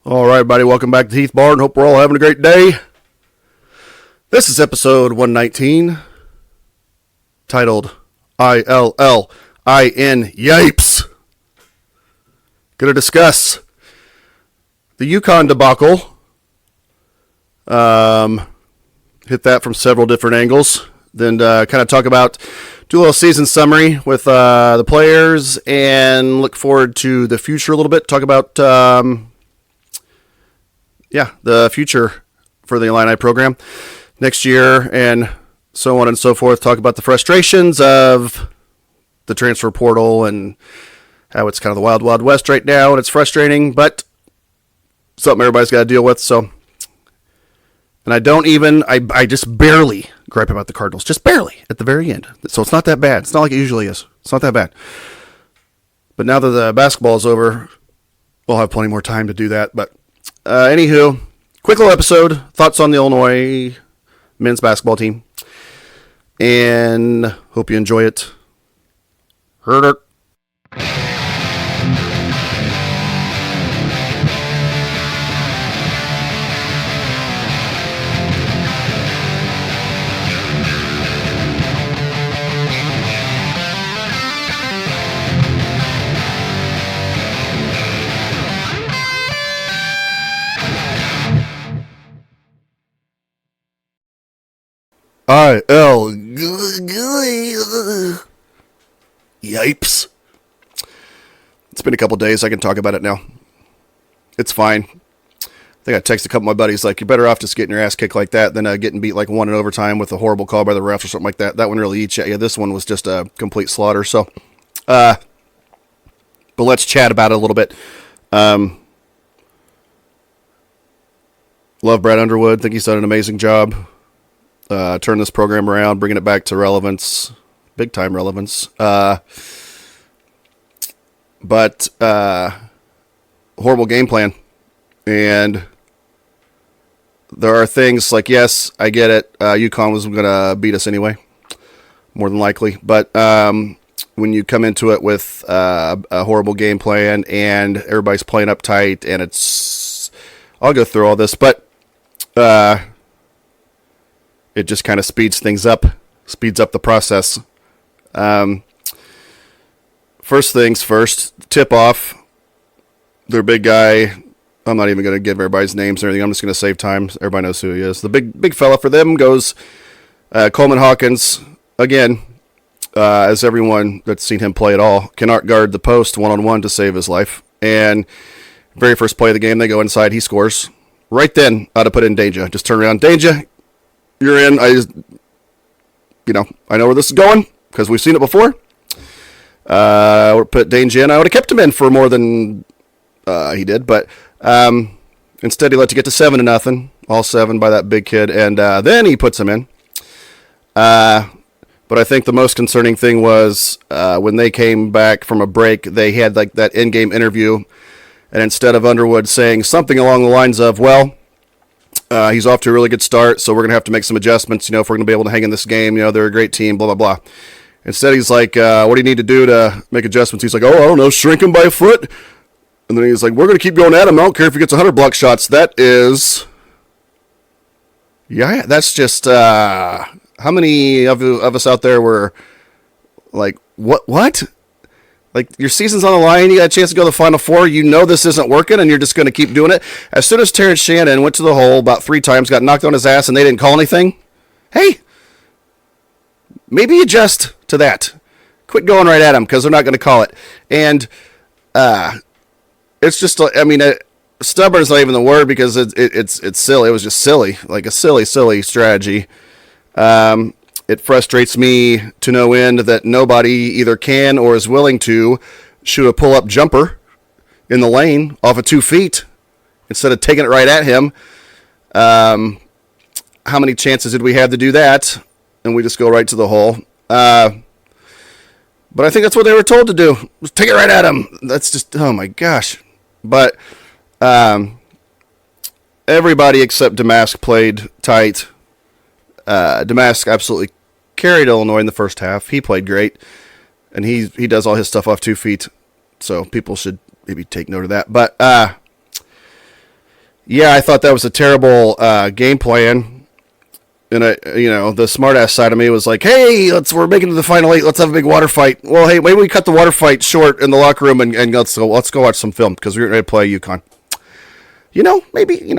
All right, everybody, welcome back to Heath Barn. Hope we're all having a great day. This is episode 119, titled I-L-L-I-N-Yipes. Going to discuss the UConn debacle. Hit that from several different angles. Then kind of talk about, do a little season summary with the players and look forward to the future a little bit. Talk about, the future for the Illini program next year and so on and so forth. Talk about the frustrations of the transfer portal and how it's kind of the wild, wild west right now. And it's frustrating, but something everybody's got to deal with. So, and I just barely gripe about the Cardinals, just barely at the very end. So it's not that bad. It's not like it usually is. It's not that bad. But now that the basketball is over, we'll have plenty more time to do that. But anywho, quick little episode. Thoughts on the Illinois men's basketball team. And hope you enjoy it. Heard it. I-L-Yipes. It's been a couple days. I can talk about it now. It's fine. I think I texted a couple of my buddies, like, you're better off just getting your ass kicked like that than getting beat like one in overtime with a horrible call by the refs or something like that. That one really eats at you. This one was just a complete slaughter. So, but let's chat about it a little bit. Love Brad Underwood. Think he's done an amazing job. Turn this program around, bringing it back to relevance, big time relevance. But horrible game plan. And there are things like, yes, I get it. UConn was going to beat us anyway, more than likely. But when you come into it with a horrible game plan and everybody's playing uptight and I'll go through all this, but it just kind of speeds up the process. First things first, tip off. Their big guy, I'm not even going to give everybody's names or anything. I'm just going to save time. Everybody knows who he is. The big fella for them goes Coleman Hawkins. Again, as everyone that's seen him play at all, cannot guard the post one-on-one to save his life. And very first play of the game, they go inside. He scores. Right then, ought to put in Danger. Just turn around. Danger, you're in. I know where this is going because we've seen it before. I would put Danger in. I would have kept him in for more than he did, but instead he let it get to 7-0, all 7 by that big kid, and then he puts him in. But I think the most concerning thing was when they came back from a break, they had like that in-game interview, and instead of Underwood saying something along the lines of, well, he's off to a really good start, so we're going to have to make some adjustments, if we're going to be able to hang in this game, they're a great team, blah, blah, blah. Instead, he's like, what do you need to do to make adjustments? He's like, I don't know, shrink him by a foot. And then he's like, we're going to keep going at him. I don't care if he gets 100 block shots. That is, that's just, how many of us out there were like, what? Like, your season's on the line, you got a chance to go to the Final Four, this isn't working, and you're just going to keep doing it. As soon as Terrence Shannon went to the hole about 3 times, got knocked on his ass, and they didn't call anything, hey, maybe adjust to that. Quit going right at him, because they're not going to call it. And it's just, stubborn is not even the word, because it's silly. It was just silly, like a silly strategy. It frustrates me to no end that nobody either can or is willing to shoot a pull-up jumper in the lane off of 2 feet instead of taking it right at him. How many chances did we have to do that? And we just go right to the hole. But I think that's what they were told to do. Just take it right at him. That's just, oh my gosh. But everybody except Damask played tight. Damask absolutely carried Illinois in the first half. He played great, and he does all his stuff off 2 feet, so people should maybe take note of that. But yeah, I thought that was a terrible game plan. And the smartass side of me was like, "Hey, we're making it to the final 8. Let's have a big water fight." Well, hey, maybe we cut the water fight short in the locker room and let's go watch some film because we're ready to play UConn. Maybe.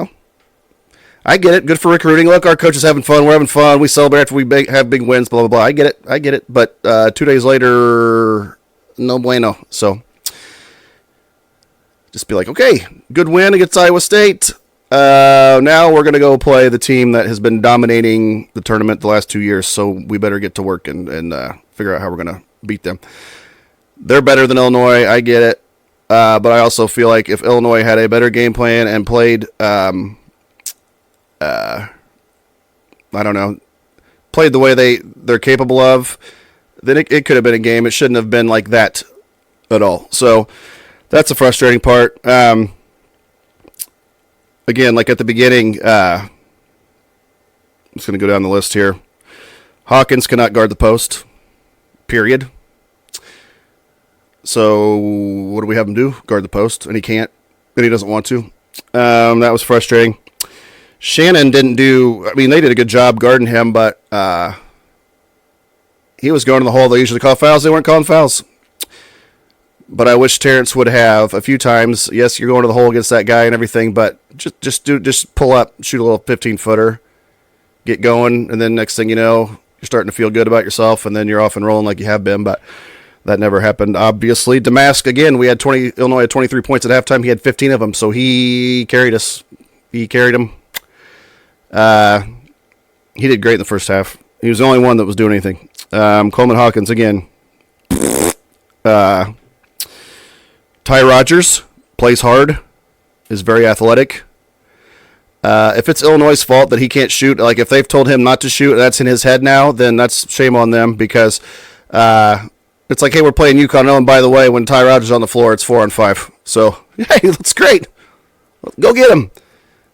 I get it. Good for recruiting. Look, our coach is having fun. We're having fun. We celebrate after we have big wins. Blah blah blah. I get it. But 2 days later, no bueno. So just be like, okay, good win against Iowa State. Now we're going to go play the team that has been dominating the tournament the last 2 years, so we better get to work and figure out how we're going to beat them. They're better than Illinois, I get it, but I also feel like if Illinois had a better game plan and played, played the way they're capable of, then it could have been a game. It shouldn't have been like that at all. So that's the frustrating part. Again, like at the beginning, I'm just going to go down the list here. Hawkins cannot guard the post, period. So what do we have him do? Guard the post, and he can't, and he doesn't want to. That was frustrating. Shannon they did a good job guarding him, but he was going to the hole. They usually call fouls. They weren't calling fouls. But I wish Terrence would have a few times. Yes, you're going to the hole against that guy and everything, but just pull up, shoot a little 15-footer, get going, and then next thing you know, you're starting to feel good about yourself, and then you're off and rolling like you have been. But that never happened, obviously. Damask, again, Illinois had 23 points at halftime. He had 15 of them, so he carried us. He carried them. He did great in the first half. He was the only one that was doing anything. Coleman Hawkins, again. Ty Rogers plays hard, is very athletic. If it's Illinois' fault that he can't shoot, like if they've told him not to shoot, that's in his head now, then that's shame on them because it's like, hey, we're playing UConn. Oh, and by the way, when Ty Rogers is on the floor, it's 4-on-5. So, hey, that's great. Go get him.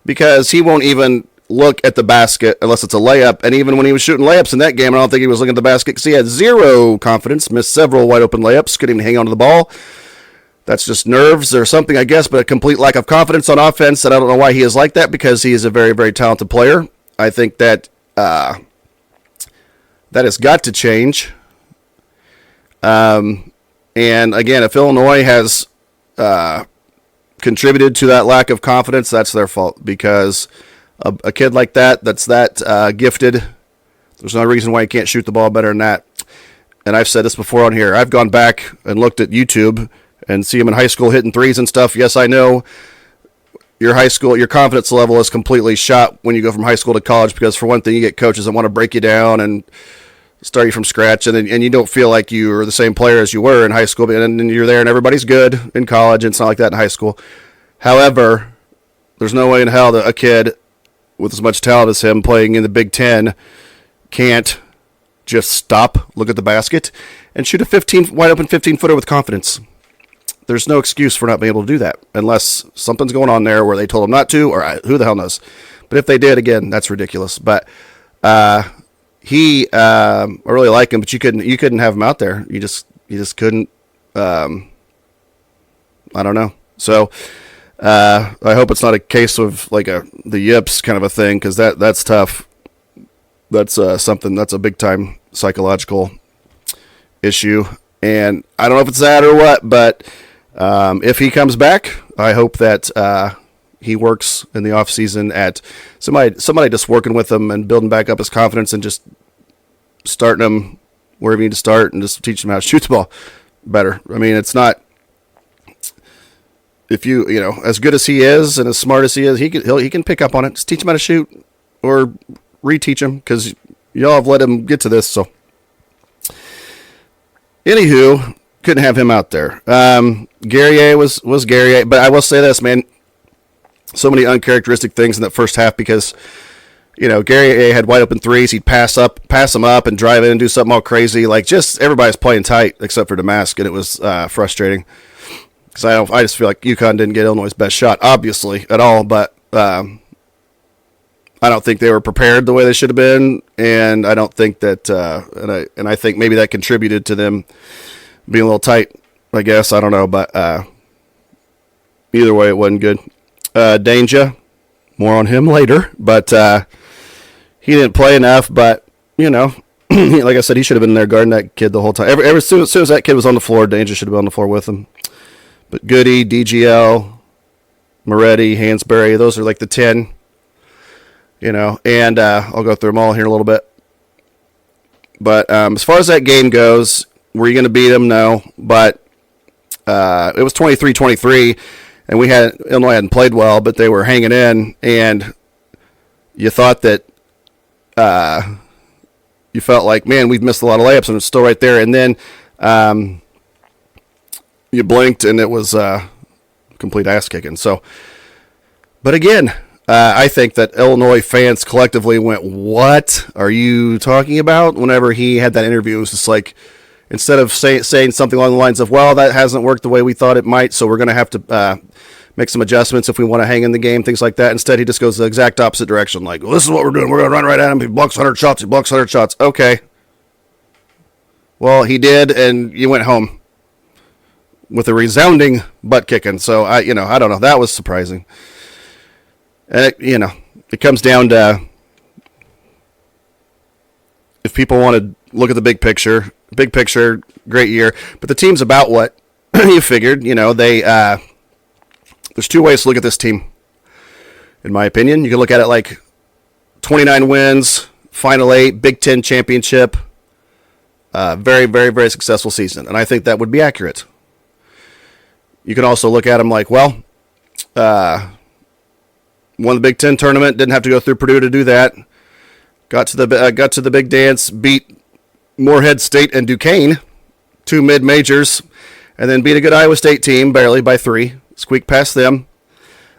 Because he won't even look at the basket unless it's a layup. And even when he was shooting layups in that game, I don't think he was looking at the basket because he had zero confidence, missed several wide open layups, couldn't even hang on to the ball. That's just nerves or something, I guess, but a complete lack of confidence on offense. And I don't know why he is like that because he is a very, very talented player. I think that that has got to change. And again, if Illinois has contributed to that lack of confidence, that's their fault because a kid like that's gifted, there's no reason why he can't shoot the ball better than that. And I've said this before on here. I've gone back and looked at YouTube and see him in high school hitting threes and stuff. Yes, I know your confidence level is completely shot when you go from high school to college because, for one thing, you get coaches that want to break you down and start you from scratch, and you don't feel like you're the same player as you were in high school, and then you're there and everybody's good in college, and it's not like that in high school. However, there's no way in hell that a kid with as much talent as him playing in the Big Ten can't just stop, look at the basket, and shoot a wide open 15-footer with confidence. There's no excuse for not being able to do that unless something's going on there where they told him not to, or who the hell knows. But if they did, again, that's ridiculous. But I really like him, but you couldn't have him out there. You just couldn't. I don't know. So I hope it's not a case of like the yips kind of a thing because that's tough. That's something that's a big time psychological issue, and I don't know if it's that or what, but. If he comes back, I hope that he works in the off season at somebody just working with him and building back up his confidence and just starting him wherever you need to start and just teach him how to shoot the ball better. I mean, it's not if you as good as he is and as smart as he is, he can pick up on it. Just teach him how to shoot or reteach him because y'all have let him get to this. So, anywho. Couldn't have him out there. Guerrier was Guerrier, but I will say this, man. So many uncharacteristic things in that first half because, Guerrier had wide open threes. He'd pass them up, and drive in and do something all crazy. Like just everybody's playing tight except for Damask, and it was frustrating because I just feel like UConn didn't get Illinois' best shot, obviously at all, but I don't think they were prepared the way they should have been, and I don't think that, and I think maybe that contributed to them. Being a little tight, I guess. I don't know, but either way, it wasn't good. Danger, More on him later, but he didn't play enough. But like I said, he should have been there guarding that kid the whole time. As soon as that kid was on the floor, Danger should have been on the floor with him. But Goody, DGL, Moretti, Hansberry, those are like the 10. And I'll go through them all here in a little bit. But as far as that game goes, were you going to beat them? No. But it was 23-23, and Illinois hadn't played well, but they were hanging in, and you thought that you felt like, man, we've missed a lot of layups, and it's still right there. And then you blinked, and it was complete ass kicking. So, but again, I think that Illinois fans collectively went, "What are you talking about?" Whenever he had that interview, it was just like, instead of saying something along the lines of, "Well, that hasn't worked the way we thought it might, so we're going to have to make some adjustments if we want to hang in the game," things like that. Instead, he just goes the exact opposite direction. Like, well, this is what we're doing. We're going to run right at him. He blocks 100 shots. He blocks 100 shots. Okay. Well, he did, and you went home with a resounding butt kicking. So I don't know. That was surprising. And it comes down to, if people want to look at the big picture, great year. But the team's about what you figured. There's two ways to look at this team, in my opinion. You can look at it like 29 wins, Final 8, Big Ten championship, very, very, very successful season. And I think that would be accurate. You can also look at them like, well, won the Big Ten tournament, didn't have to go through Purdue to do that. Got to the big dance, beat Morehead State and Duquesne, 2 mid-majors, and then beat a good Iowa State team, barely by 3. Squeaked past them.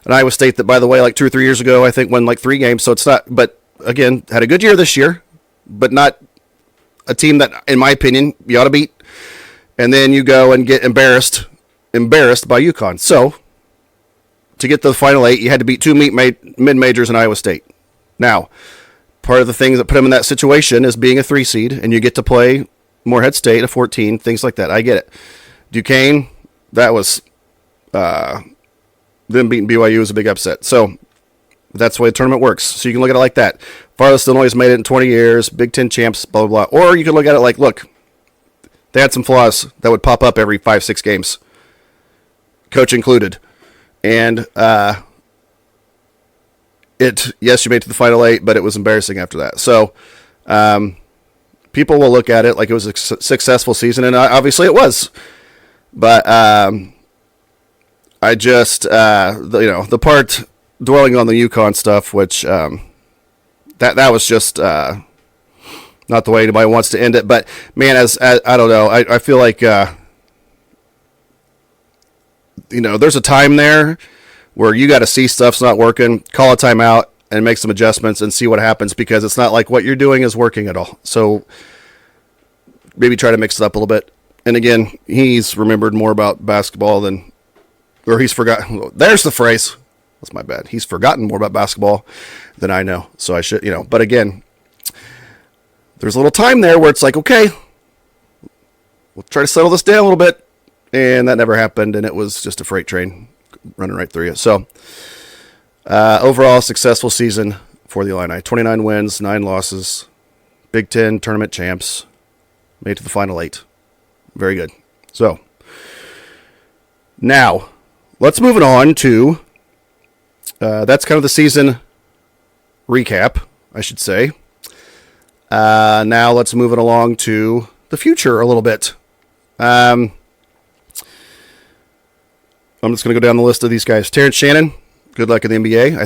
An Iowa State that, by the way, like 2 or 3 years ago, I think won like 3 games. So it's not, but again, had a good year this year, but not a team that, in my opinion, you ought to beat. And then you go and get embarrassed by UConn. So to get to the Final 8, you had to beat 2 mid-majors in Iowa State. Now, part of the things that put them in that situation is being a 3 seed, and you get to play Morehead State, a 14, things like that. I get it. Duquesne, that was them beating BYU was a big upset. So that's the way the tournament works. So you can look at it like that. Farthest Illinois has made it in 20 years, Big Ten champs, blah, blah, blah. Or you can look at it like, look, they had some flaws that would pop up every 5-6 games, coach included. And yes, you made it to the Final 8, but it was embarrassing after that. So people will look at it like it was a successful season, and obviously it was. But I just, the part dwelling on the UConn stuff, which that was just not the way anybody wants to end it. But man, I don't know, I feel like there's a time there where you got to see stuff's not working, call a timeout, and make some adjustments and see what happens, because it's not like what you're doing is working at all. So maybe try to mix it up a little bit. And again, he's remembered more about basketball he's forgotten. There's the phrase. That's my bad. He's forgotten more about basketball than I know. So I should, but again, there's a little time there where it's like, okay, we'll try to settle this down a little bit. And that never happened. And it was just a freight train running right through you. So overall, successful season for the Illini. 29 wins, 9 losses, Big Ten tournament champs, made it to the Final 8. Very good. So now let's move it on to that's kind of the season recap, I should say. Now let's move it along to the future a little bit. I'm just going to go down the list of these guys. Terrence Shannon, good luck in the NBA. I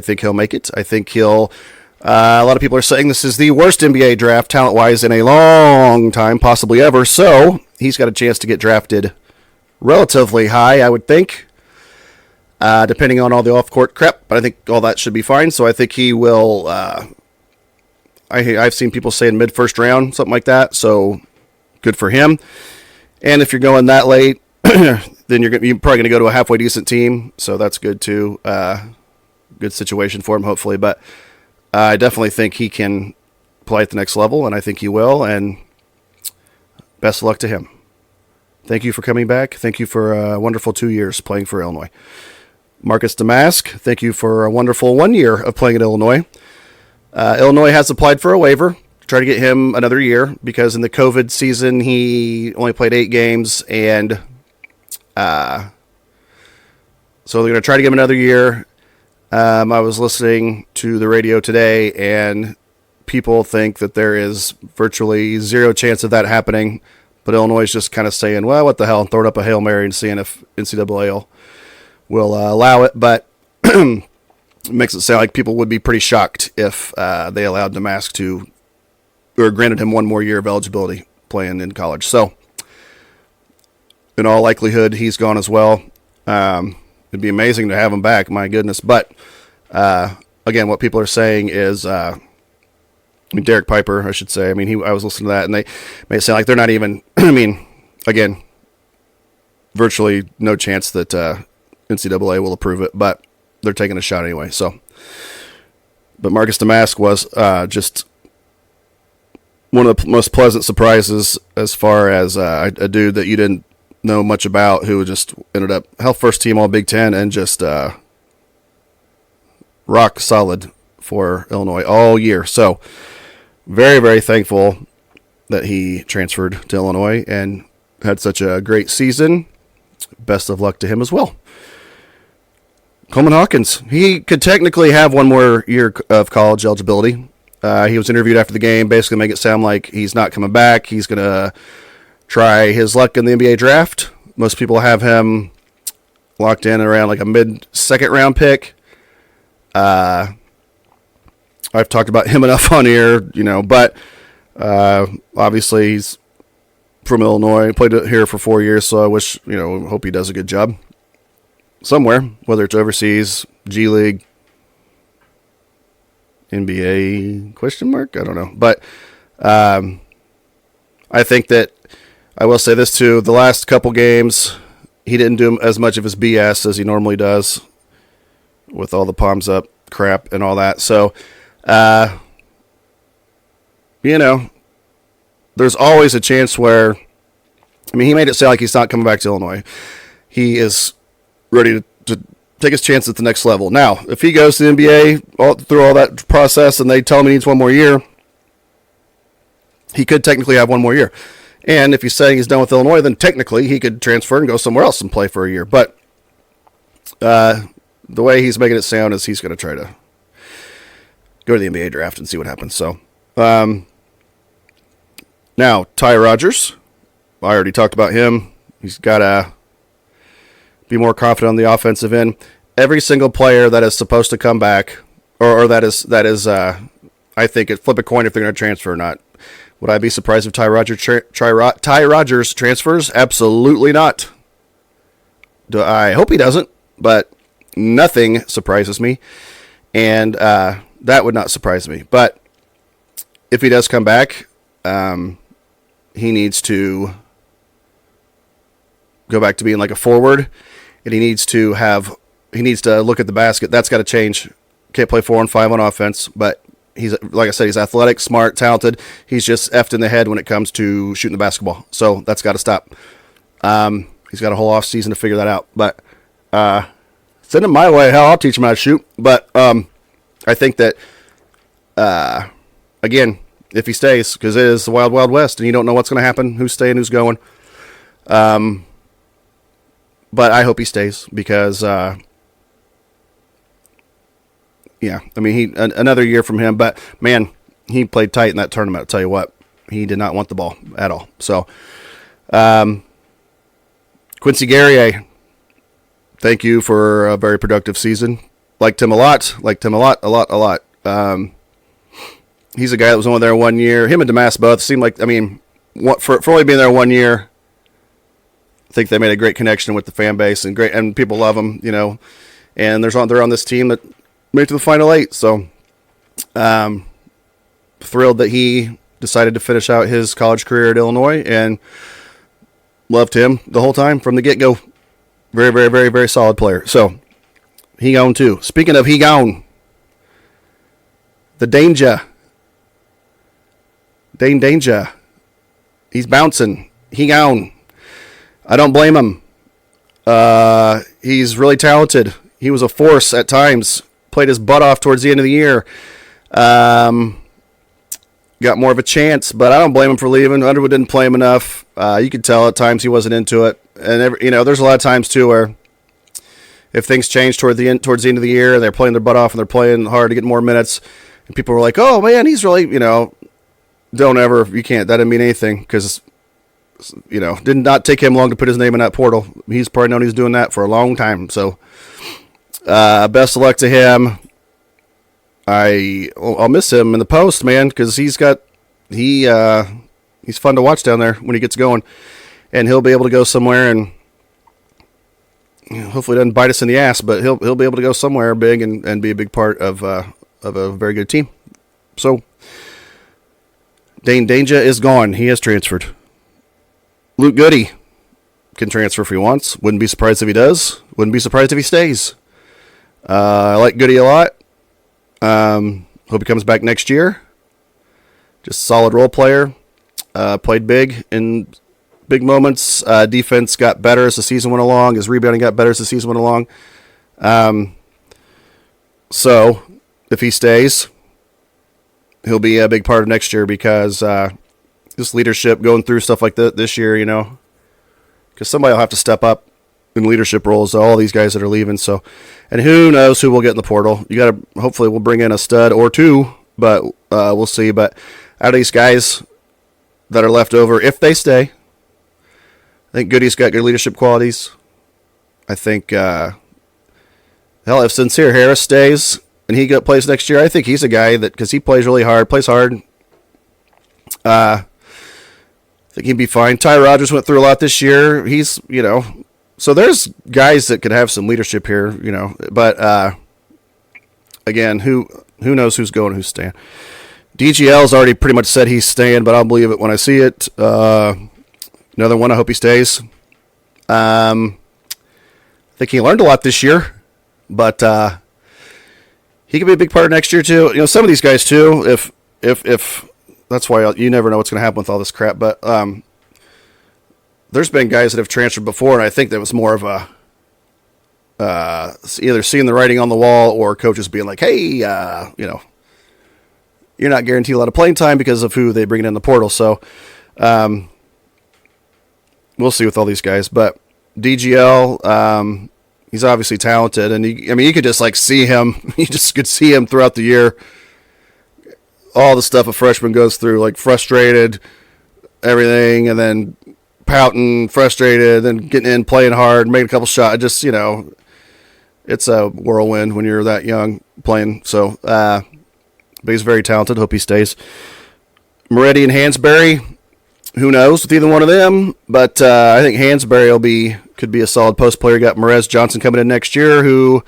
think he'll make it. I think he'll. A lot of people are saying this is the worst NBA draft talent-wise in a long time, possibly ever. So he's got a chance to get drafted relatively high, I would think, depending on all the off-court crap. But I think all that should be fine. So I think he will. I've seen people saying mid-first round, something like that. So good for him. And if you're going that late, then you're probably going to go to a halfway decent team. So that's good too. Good situation for him, hopefully. But I definitely think he can play at the next level, and I think he will. And best of luck to him. Thank you for coming back. Thank you for a wonderful 2 years playing for Illinois. Marcus Damask, thank you for a wonderful 1 year of playing at Illinois. Illinois has applied for a waiver to try to get him another year because in the COVID season he only played 8 games, and so they're going to try to give him another year. I was listening to the radio today, and people think that there is virtually zero chance of that happening, but Illinois is just kind of saying, well, what the hell, and throwing up a Hail Mary and seeing if NCAA will allow it, but it makes it sound like people would be pretty shocked if they allowed Damask to, or granted him 1 more year of eligibility playing in college. So, in all likelihood, he's gone as well. It'd be amazing to have him back, my goodness. But, again, what people are saying is, Derek Piper, I should say. I mean, I was listening to that, and they made it sound like they're not even, I mean, again, virtually no chance that NCAA will approve it, but they're taking a shot anyway. So, but Marcus Damask was just one of the most pleasant surprises as far as a dude that you didn't know much about, who just ended up first team all Big Ten and just rock solid for Illinois all year. So very, very thankful that he transferred to Illinois and had such a great season. Best of luck to him as well. Coleman Hawkins, he could technically have 1 more year of college eligibility. He was interviewed after the game, basically make it sound like he's not coming back. He's going to try his luck in the NBA draft. Most people have him locked in around like a mid-second round pick. I've talked about him enough on here, but obviously he's from Illinois, played here for 4 years, so I hope he does a good job somewhere, whether it's overseas, G League, NBA, I don't know. But I think that I will say this too, the last couple games, he didn't do as much of his BS as he normally does with all the palms up crap and all that. So, there's always a chance where, he made it sound like he's not coming back to Illinois. He is ready to take his chance at the next level. Now, if he goes to the NBA through all that process and they tell him he needs 1 more year, he could technically have 1 more year. And if he's saying he's done with Illinois, then technically he could transfer and go somewhere else and play for a year. But the way he's making it sound is he's going to try to go to the NBA draft and see what happens. So now, Ty Rodgers, I already talked about him. He's got to be more confident on the offensive end. Every single player that is supposed to come back, or that is, I think, flip a coin if they're going to transfer or not. Would I be surprised if Ty Rodgers transfers? Absolutely not. I hope he doesn't, but nothing surprises me, and that would not surprise me. But if he does come back, he needs to go back to being like a forward, and he needs to look at the basket. That's got to change. Can't play 4-on-5 on offense, but he's, like I said, he's athletic, smart, talented. He's just effed in the head when it comes to shooting the basketball. So that's got to stop. He's got a whole off season to figure that out. But send him my way. Hell, I'll teach him how to shoot. But I think that, again, if he stays, because it is the Wild Wild West, and you don't know what's going to happen, who's staying, who's going. But I hope he stays because, another year from him. But, man, he played tight in that tournament. I'll tell you what, he did not want the ball at all. So, Quincy Guerrier, thank you for a very productive season. Liked him a lot. A lot. He's a guy that was only there 1 year. Him and Damask both seemed like, for only being there 1 year, I think they made a great connection with the fan base and people love him, and they're on this team that made it to the Final 8. So, thrilled that he decided to finish out his college career at Illinois, and loved him the whole time from the get-go. Very, very, very, very solid player. So, he gone too. Speaking of he gone, the Danger. Dane Danger. He's bouncing. He gone. I don't blame him. He's really talented. He was a force at times. Played his butt off towards the end of the year. Got more of a chance, but I don't blame him for leaving. Underwood didn't play him enough. You could tell at times he wasn't into it. And there's a lot of times too where if things change towards the end of the year and they're playing their butt off and they're playing hard to get more minutes, and people were like, "Oh man, he's really," don't ever. You can't. That didn't mean anything because did not take him long to put his name in that portal. He's probably known he's doing that for a long time. So, best of luck to him. I'll miss him in the post, man, because he's fun to watch down there when he gets going, and he'll be able to go somewhere and hopefully it doesn't bite us in the ass, but he'll be able to go somewhere big and be a big part of a very good team. So Dane Danger is gone. He has transferred. Luke Goody can transfer if he wants. Wouldn't be surprised if he does. Wouldn't be surprised if he stays. I like Goody a lot. Hope he comes back next year. Just solid role player. Played big in big moments. Defense got better as the season went along. His rebounding got better as the season went along. So if he stays, he'll be a big part of next year because just leadership going through stuff like that this year, because somebody will have to step up in leadership roles. All these guys that are leaving. So, and who knows who we'll get in the portal? Hopefully we'll bring in a stud or two, but we'll see. But out of these guys that are left over, if they stay, I think Goody's got good leadership qualities. I think, if Sincere Harris stays and he plays next year, I think he's a guy that, because he plays really hard, plays hard. I think he'd be fine. Ty Rogers went through a lot this year. He's, so there's guys that could have some leadership here, but again, who knows who's going, who's staying. DGL's already pretty much said he's staying, but I'll believe it when I see it. Another one, I hope he stays. I think he learned a lot this year, but he could be a big part of next year too. Some of these guys too, if that's why you never know what's going to happen with all this crap, but there's been guys that have transferred before, and I think that was more of a either seeing the writing on the wall or coaches being like, hey, you're not guaranteed a lot of playing time because of who they bring in the portal. So we'll see with all these guys. But DGL, he's obviously talented, and you could just see him. You just could see him throughout the year. All the stuff a freshman goes through, like frustrated, everything, and then pouting, frustrated, then getting in, playing hard, making a couple shots. Just, it's a whirlwind when you're that young playing. So, but he's very talented. Hope he stays. Moretti and Hansberry, who knows with either one of them, but I think Hansberry could be a solid post player. You got Merez Johnson coming in next year, who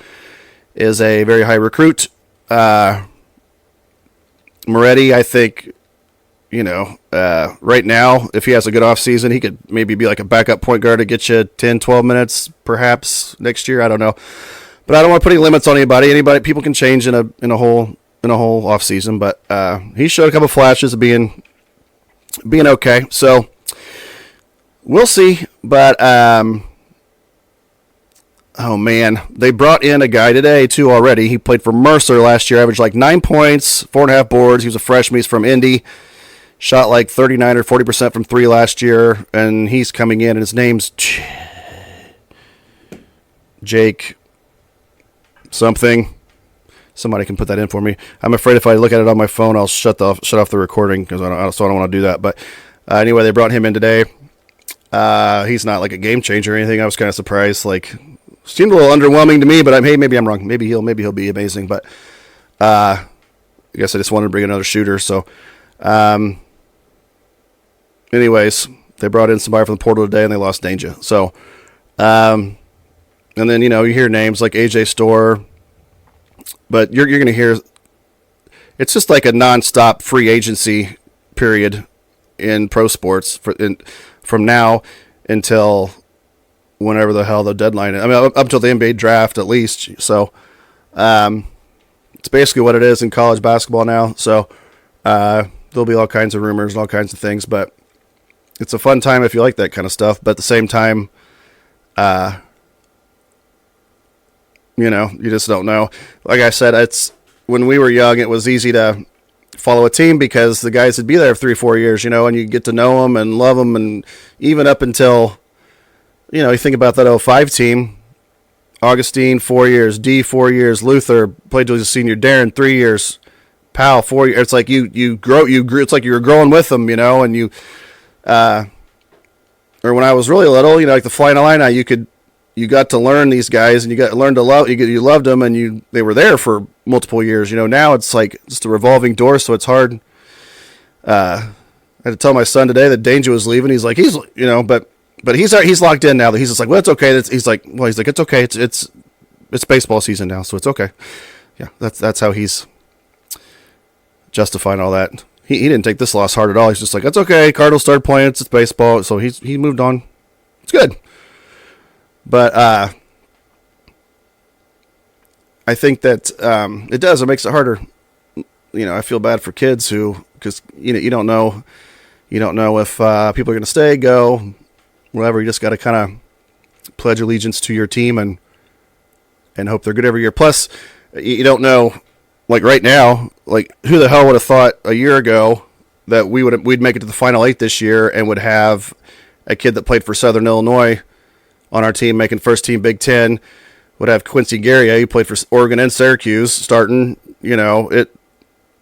is a very high recruit. Moretti, I think, right now, if he has a good offseason, he could maybe be like a backup point guard to get you 10, 12 minutes, perhaps next year. I don't know, but I don't want to put any limits on anybody. People can change in a whole offseason, but he showed a couple flashes of being okay. So we'll see. But oh man, they brought in a guy today too already. He played for Mercer last year, averaged like 9 points, 4.5 boards. He was a freshman. He's from Indy. Shot like 39 or 40% from three last year, and he's coming in, and his name's Jake something. Somebody can put that in for me. I'm afraid if I look at it on my phone, I'll shut off the recording because I don't want to do that. But anyway, they brought him in today. He's not like a game changer or anything. I was kind of surprised. Seemed a little underwhelming to me, but maybe I'm wrong. Maybe he'll be amazing. But I guess I just wanted to bring another shooter. So, anyways, they brought in somebody from the portal today, and they lost Danger. So, and then you hear names like AJ Storr, but you're going to hear it's just like a nonstop free agency period in pro sports from now until whenever the hell the deadline is. Up until the NBA draft at least. So it's basically what it is in college basketball now. So there'll be all kinds of rumors and all kinds of things, but it's a fun time if you like that kind of stuff. But at the same time, You just don't know. Like I said, it's when we were young, it was easy to follow a team because the guys would be there for 3-4 years, and you get to know them and love them, and even up until, you think about that '05 team. Augustine 4 years, D 4 years, Luther played till he was a senior, Darren 3 years, Powell 4 years. It's like you grew. It's like you were growing with them, and you. Or when I was really little, like the Flying Illini, you got to learn these guys, and you got to learn to love. You loved them, and they were there for multiple years. Now it's like just a revolving door, so it's hard. I had to tell my son today that Danger was leaving. He's like, but he's locked in now. That he's just like, well, it's okay. He's like, it's okay. It's baseball season now, so it's okay. Yeah, that's how he's justifying all that. He didn't take this loss hard at all. He's just like, that's okay. Cardinals started playing. It's baseball, so he moved on. It's good. But I think that it does. It makes it harder. I feel bad for kids because you don't know if people are going to stay, go, whatever. You just got to kind of pledge allegiance to your team and hope they're good every year. Plus, you don't know, like right now, like who the hell would have thought a year ago that we'd make it to the Final 8 this year and would have a kid that played for Southern Illinois on our team making first team Big Ten, would have Quincy Guerrier, who played for Oregon and Syracuse, starting. You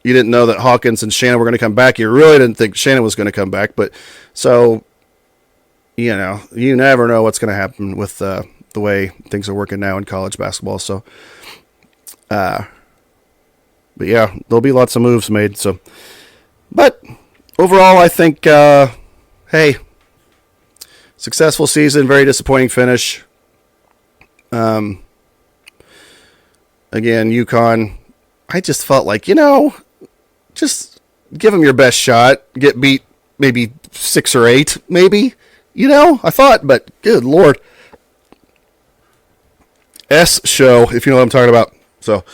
didn't know that Hawkins and Shannon were going to come back. You really didn't think Shannon was going to come back. But so, you never know what's going to happen with the way things are working now in college basketball. So, but yeah, there'll be lots of moves made. So, but overall, I think, hey, successful season, very disappointing finish. Again, UConn, I just felt like, just give them your best shot. Get beat maybe 6 or 8, maybe. I thought, but good Lord. S show, if you know what I'm talking about. So,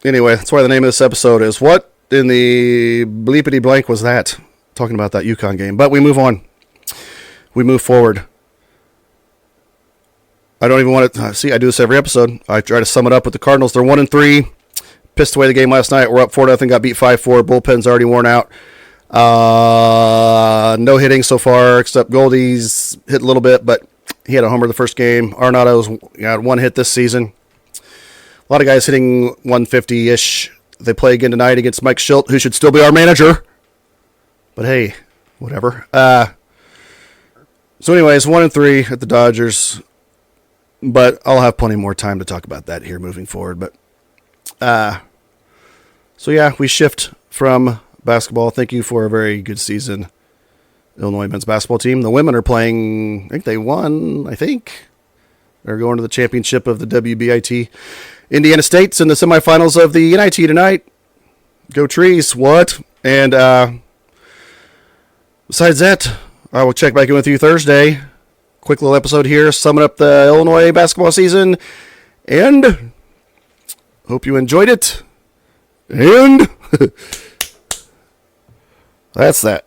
anyway, that's why the name of this episode is What in the Bleepity Blank Was That? Talking about that UConn game. But we move on. We move forward. I don't even want to see. I do this every episode. I try to sum it up with the Cardinals. They're 1-3. Pissed away the game last night. We're up 4-0. Got beat 5-4. Bullpen's already worn out. No hitting so far, except Goldie's hit a little bit, but he had a homer the first game. Arenado's got 1 hit this season. A lot of guys hitting 150-ish. They play again tonight against Mike Schilt, who should still be our manager. But hey, whatever. So anyways, 1-3 at the Dodgers. But I'll have plenty more time to talk about that here moving forward. But so yeah, we shift from basketball. Thank you for a very good season, Illinois men's basketball team. The women are playing. I think they won. They're going to the championship of the WBIT. Indiana State's in the semifinals of the NIT tonight. Go Trees! What? And besides that, I will check back in with you Thursday. Quick little episode here, summing up the Illinois basketball season, and hope you enjoyed it. And that's that.